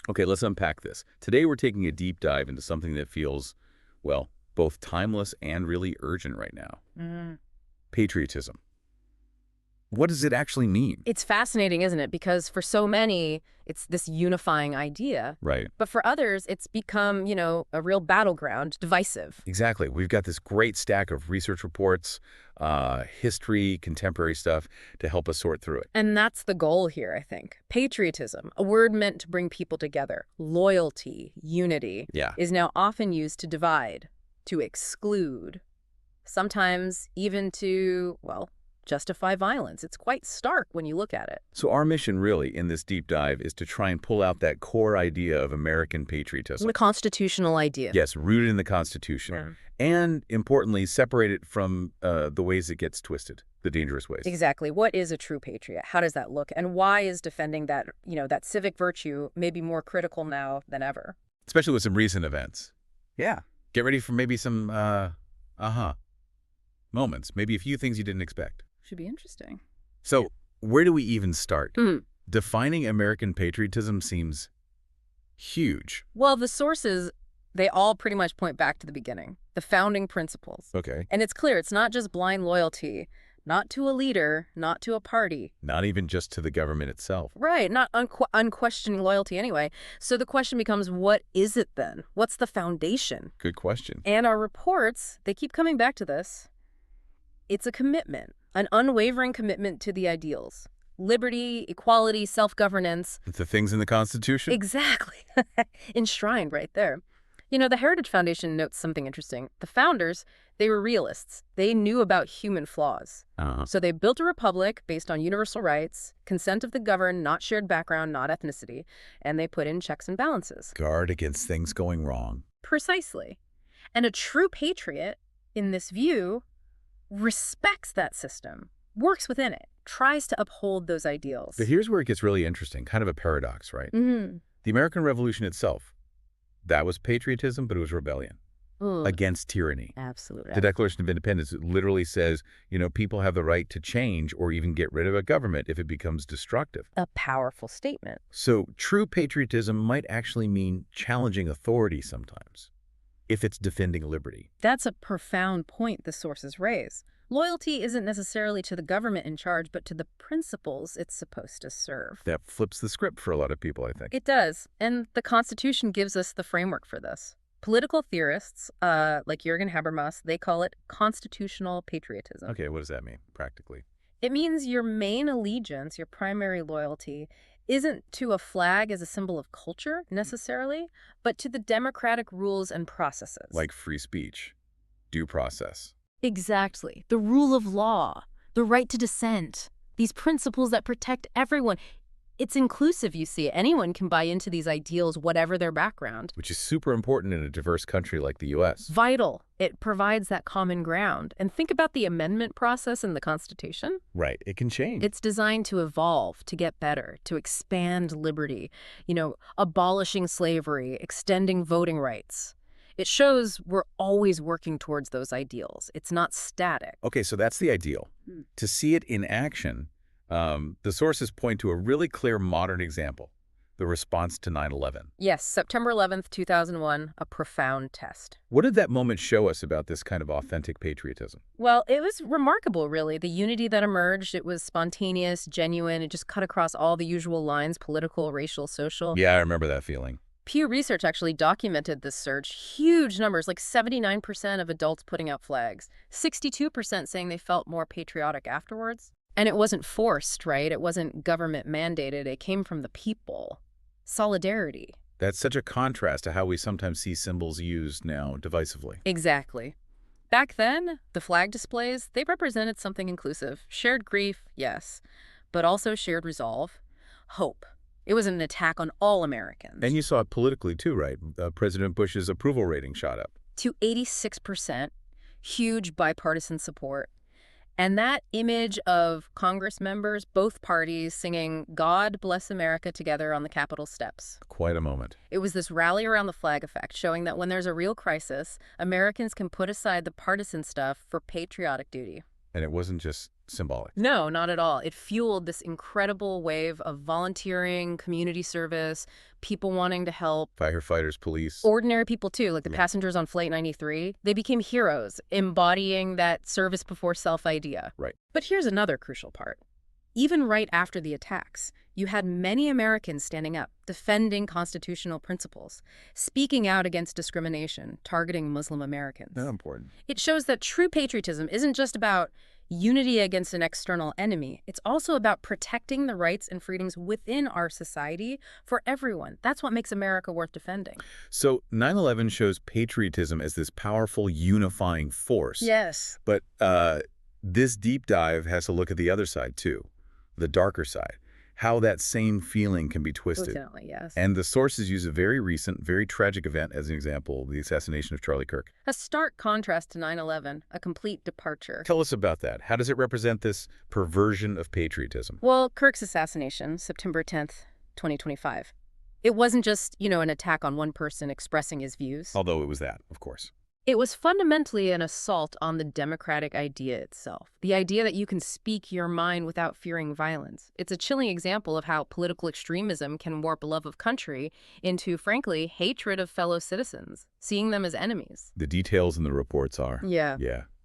Okay, let's unpack this. Today we're taking a deep dive into something that feels, well, both timeless and really urgent right now. Patriotism. What does it actually mean? It's fascinating, isn't it? Because for so many, it's this unifying idea. Right. But for others, it's become, a real battleground, divisive. Exactly. We've got this great stack of research reports, history, contemporary stuff to help us sort through it. And that's the goal here, I think. Patriotism, a word meant to bring people together, loyalty, unity, Yeah. is now often used to divide, to exclude, sometimes even to, well, justify violence. It's quite stark when you look at it. So our mission really in this deep dive is to try and pull out that core idea of American patriotism. The constitutional idea. Yes, rooted in the Constitution. Yeah. And importantly, separate it from the ways it gets twisted, the dangerous ways. Exactly. What is a true patriot? How does that look? And why is defending that, that civic virtue maybe more critical now than ever? Especially with some recent events. Yeah. Get ready for maybe some moments, maybe a few things you didn't expect. Should be interesting. So where do we even start? Hmm. Defining American patriotism seems huge. Well, the sources, they all pretty much point back to the beginning, the founding principles. Okay. And it's clear it's not just blind loyalty, not to a leader, not to a party. Not even just to the government itself. Right, not unquestioning loyalty anyway. So the question becomes, what is it then? What's the foundation? Good question. And our reports, they keep coming back to this. It's a commitment, an unwavering commitment to the ideals. Liberty, equality, self-governance. The things in the Constitution? Exactly. Enshrined right there. The Heritage Foundation notes something interesting. The founders, they were realists. They knew about human flaws. So they built a republic based on universal rights, consent of the governed, not shared background, not ethnicity, and they put in checks and balances. Guard against things going wrong. Precisely. And a true patriot, in this view, respects that system, works within it, tries to uphold those ideals. But here's where it gets really interesting, kind of a paradox, right? Mm-hmm. The American Revolution itself, that was patriotism, but it was rebellion against tyranny. Absolutely. The Declaration of Independence literally says, people have the right to change or even get rid of a government if it becomes destructive. A powerful statement. So true patriotism might actually mean challenging authority sometimes, if it's defending liberty. That's a profound point the sources raise. Loyalty isn't necessarily to the government in charge, but to the principles it's supposed to serve. That flips the script for a lot of people, I think. It does, and the Constitution gives us the framework for this. Political theorists, like Jürgen Habermas, they call it constitutional patriotism. Okay, what does that mean, practically? It means your main allegiance, your primary loyalty, isn't to a flag as a symbol of culture, necessarily, but to the democratic rules and processes. Like free speech, due process. Exactly. The rule of law, the right to dissent, these principles that protect everyone. It's inclusive, you see. Anyone can buy into these ideals, whatever their background. Which is super important in a diverse country like the U.S. Vital. It provides that common ground. And think about the amendment process in the Constitution. Right. It can change. It's designed to evolve, to get better, to expand liberty, abolishing slavery, extending voting rights. It shows we're always working towards those ideals. It's not static. Okay, so that's the ideal. To see it in action, the sources point to a really clear modern example, the response to 9/11. Yes, September 11th, 2001, a profound test. What did that moment show us about this kind of authentic patriotism? Well, it was remarkable, really. The unity that emerged, it was spontaneous, genuine. It just cut across all the usual lines, political, racial, social. Yeah, I remember that feeling. Pew Research actually documented this surge. Huge numbers, like 79% of adults putting out flags, 62% saying they felt more patriotic afterwards. And it wasn't forced, right? It wasn't government mandated. It came from the people. Solidarity. That's such a contrast to how we sometimes see symbols used now divisively. Exactly. Back then, the flag displays, they represented something inclusive. Shared grief, yes, but also shared resolve, hope. It was an attack on all Americans. And you saw it politically too, right? President Bush's approval rating shot up. To 86%, huge bipartisan support. And that image of Congress members, both parties, singing God Bless America together on the Capitol steps. Quite a moment. It was this rally around the flag effect, showing that when there's a real crisis, Americans can put aside the partisan stuff for patriotic duty. And it wasn't just symbolic. No, not at all. It fueled this incredible wave of volunteering, community service, people wanting to help. Firefighters, police. Ordinary people, too, like the passengers on Flight 93. They became heroes, embodying that service before self idea. Right. But here's another crucial part. Even right after the attacks, you had many Americans standing up, defending constitutional principles, speaking out against discrimination, targeting Muslim Americans. That's important. It shows that true patriotism isn't just about unity against an external enemy. It's also about protecting the rights and freedoms within our society for everyone. That's what makes America worth defending. So 9/11 shows patriotism as this powerful unifying force. Yes. But this deep dive has to look at the other side, too, the darker side, how that same feeling can be twisted. Definitely, yes. And the sources use a very recent, very tragic event as an example, the assassination of Charlie Kirk. A stark contrast to 9/11, a complete departure. Tell us about that. How does it represent this perversion of patriotism? Well, Kirk's assassination, September 10th, 2025. It wasn't just, an attack on one person expressing his views. Although it was that, of course. It was fundamentally an assault on the democratic idea itself, the idea that you can speak your mind without fearing violence. It's a chilling example of how political extremism can warp love of country into, frankly, hatred of fellow citizens, seeing them as enemies. The details in the reports are. Yeah,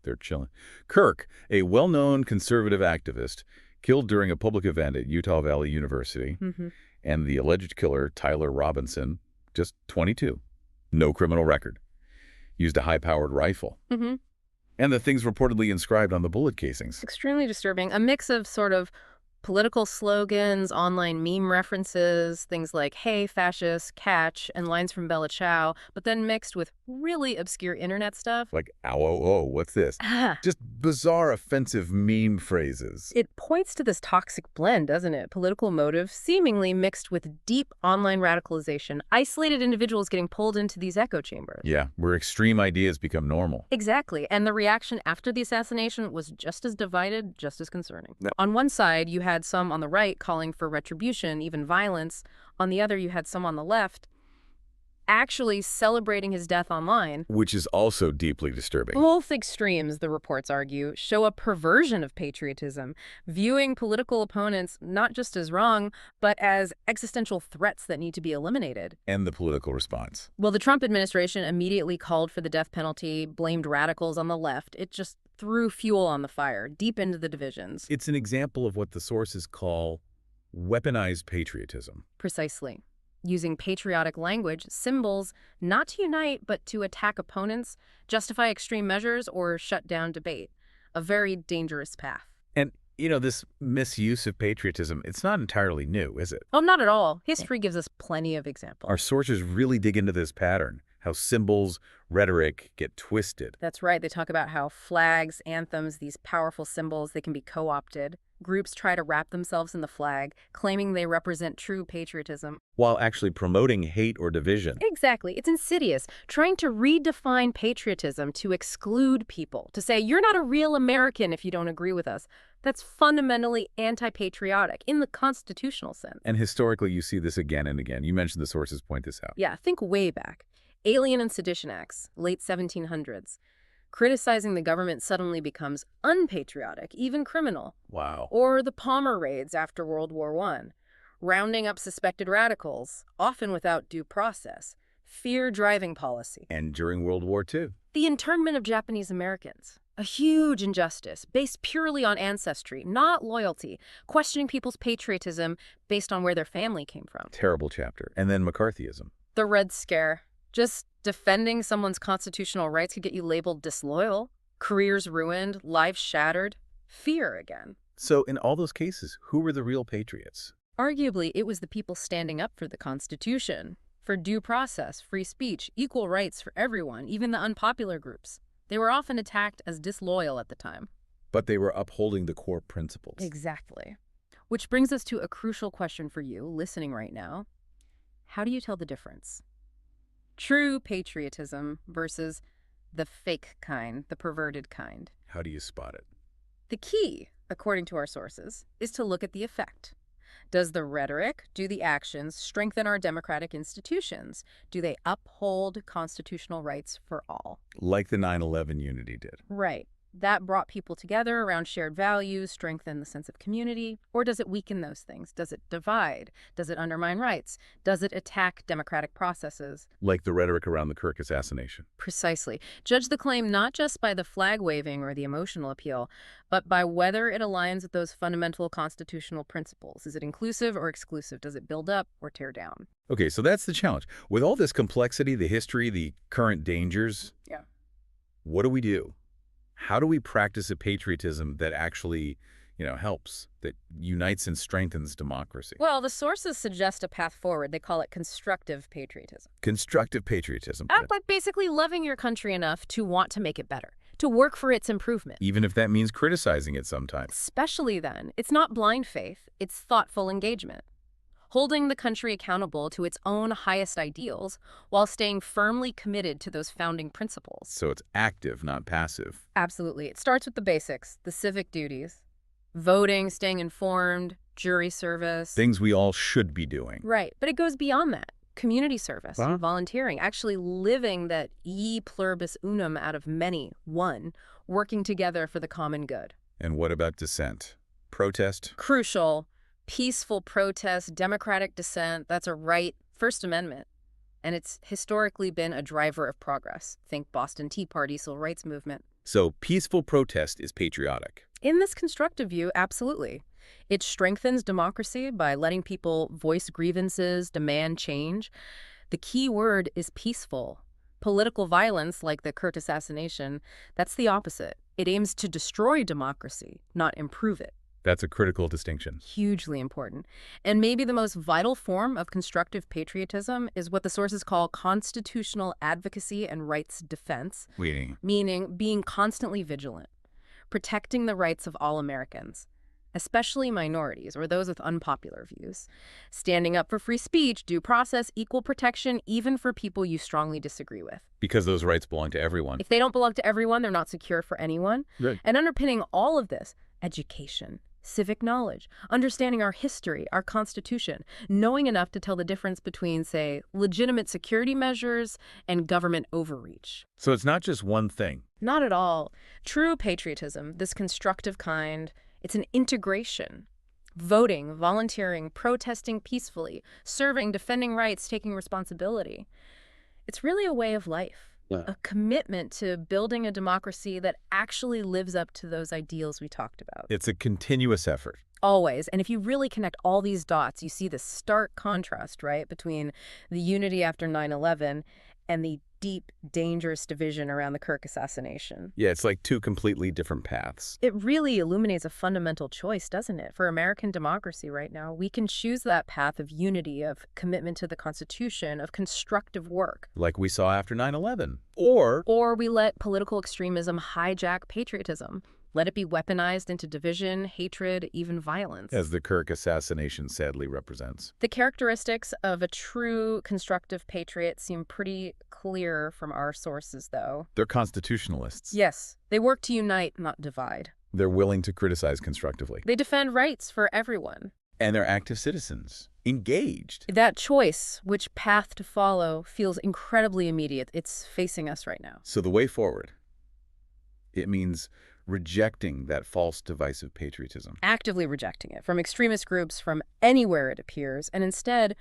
they're chilling. Kirk, a well-known conservative activist, killed during a public event at Utah Valley University, and the alleged killer, Tyler Robinson, just 22, no criminal record. Used a high-powered rifle. And the things reportedly inscribed on the bullet casings. Extremely disturbing. A mix of sort of political slogans, online meme references, things like, hey, fascist, catch, and lines from Bella Ciao, but then mixed with really obscure internet stuff. Like, ow, oh, oh, what's this? Just bizarre, offensive meme phrases. It points to this toxic blend, doesn't it? Political motive seemingly mixed with deep online radicalization, isolated individuals getting pulled into these echo chambers. Yeah, where extreme ideas become normal. Exactly. And the reaction after the assassination was just as divided, just as concerning. No. On one side, you had some on the right calling for retribution, even violence. On the other, you had some on the left actually celebrating his death online. Which is also deeply disturbing. Both extremes, the reports argue, show a perversion of patriotism, viewing political opponents not just as wrong, but as existential threats that need to be eliminated. And the political response. Well, the Trump administration immediately called for the death penalty, blamed radicals on the left. It just threw fuel on the fire, deep into the divisions. It's an example of what the sources call weaponized patriotism. Precisely. Using patriotic language, symbols, not to unite, but to attack opponents, justify extreme measures, or shut down debate. A very dangerous path. And, this misuse of patriotism, it's not entirely new, is it? Oh, not at all. History gives us plenty of examples. Our sources really dig into this pattern, how symbols, rhetoric get twisted. That's right. They talk about how flags, anthems, these powerful symbols, they can be co-opted. Groups try to wrap themselves in the flag, claiming they represent true patriotism. While actually promoting hate or division. Exactly. It's insidious, trying to redefine patriotism to exclude people, to say, you're not a real American if you don't agree with us. That's fundamentally anti-patriotic in the constitutional sense. And historically, you see this again and again. You mentioned the sources point this out. Yeah, think way back. Alien and Sedition Acts, late 1700s. Criticizing the government suddenly becomes unpatriotic, even criminal. Wow. Or the Palmer raids after World War I. Rounding up suspected radicals, often without due process. Fear-driving policy. And during World War II. The internment of Japanese Americans. A huge injustice, based purely on ancestry, not loyalty. Questioning people's patriotism based on where their family came from. Terrible chapter. And then McCarthyism. The Red Scare. Just defending someone's constitutional rights could get you labeled disloyal. Careers ruined, lives shattered. Fear again. So in all those cases, who were the real patriots? Arguably, it was the people standing up for the Constitution, for due process, free speech, equal rights for everyone, even the unpopular groups. They were often attacked as disloyal at the time. But they were upholding the core principles. Exactly. Which brings us to a crucial question for you, listening right now. How do you tell the difference? True patriotism versus the fake kind, the perverted kind. How do you spot it? The key, according to our sources, is to look at the effect. Does the rhetoric, do the actions strengthen our democratic institutions? Do they uphold constitutional rights for all? Like the 9/11 unity did. Right. That brought people together around shared values, strengthened the sense of community? Or does it weaken those things? Does it divide? Does it undermine rights? Does it attack democratic processes? Like the rhetoric around the Kirk assassination. Precisely. Judge the claim not just by the flag waving or the emotional appeal, but by whether it aligns with those fundamental constitutional principles. Is it inclusive or exclusive? Does it build up or tear down? Okay, so that's the challenge. With all this complexity, the history, the current dangers, Yeah. what do we do? How do we practice a patriotism that actually, helps, that unites and strengthens democracy? Well, the sources suggest a path forward. They call it constructive patriotism. Constructive patriotism. Like basically loving your country enough to want to make it better, to work for its improvement. Even if that means criticizing it sometimes. Especially then, it's not blind faith, it's thoughtful engagement. Holding the country accountable to its own highest ideals while staying firmly committed to those founding principles. So it's active, not passive. Absolutely. It starts with the basics, the civic duties. Voting, staying informed, jury service. Things we all should be doing. Right. But it goes beyond that. Community service, volunteering, actually living that e pluribus unum out of many, one, working together for the common good. And what about dissent? Protest? Crucial. Peaceful protest, democratic dissent, that's a right, First Amendment. And it's historically been a driver of progress. Think Boston Tea Party, Civil Rights Movement. So peaceful protest is patriotic. In this constructive view, absolutely. It strengthens democracy by letting people voice grievances, demand change. The key word is peaceful. Political violence, like the Kirk assassination, that's the opposite. It aims to destroy democracy, not improve it. That's a critical distinction. Hugely important. And maybe the most vital form of constructive patriotism is what the sources call constitutional advocacy and rights defense. Meaning being constantly vigilant, protecting the rights of all Americans, especially minorities or those with unpopular views, standing up for free speech, due process, equal protection, even for people you strongly disagree with. Because those rights belong to everyone. If they don't belong to everyone, they're not secure for anyone. Right. And underpinning all of this, education, civic knowledge, understanding our history, our Constitution, knowing enough to tell the difference between, say, legitimate security measures and government overreach. So it's not just one thing. Not at all. True patriotism, this constructive kind, it's an integration. Voting, volunteering, protesting peacefully, serving, defending rights, taking responsibility. It's really a way of life. A commitment to building a democracy that actually lives up to those ideals we talked about. It's a continuous effort. Always. And if you really connect all these dots, you see the stark contrast, right, between the unity after 9/11 and the deep, dangerous division around the Kirk assassination. Yeah, it's like two completely different paths. It really illuminates a fundamental choice, doesn't it? For American democracy right now, we can choose that path of unity, of commitment to the Constitution, of constructive work. Like we saw after 9/11. Or we let political extremism hijack patriotism. Let it be weaponized into division, hatred, even violence. As the Kirk assassination sadly represents. The characteristics of a true constructive patriot seem pretty clear from our sources, though. They're constitutionalists. Yes, they work to unite, not divide. They're willing to criticize constructively. They defend rights for everyone. And they're active citizens, engaged. That choice, which path to follow, feels incredibly immediate. It's facing us right now. So the way forward, it means rejecting that false divisive patriotism. Actively rejecting it from extremist groups, from anywhere it appears, and instead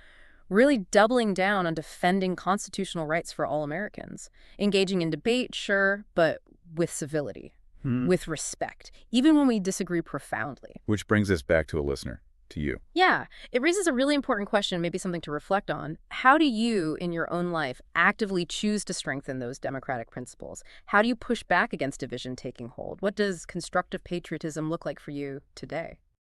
really doubling down on defending constitutional rights for all Americans. Engaging in debate, sure, but with civility, with respect, even when we disagree profoundly. Which brings us back to a listener. To you. Yeah, it raises a really important question, maybe something to reflect on. How do you, in your own life, actively choose to strengthen those democratic principles? How do you push back against division taking hold? What does constructive patriotism look like for you today?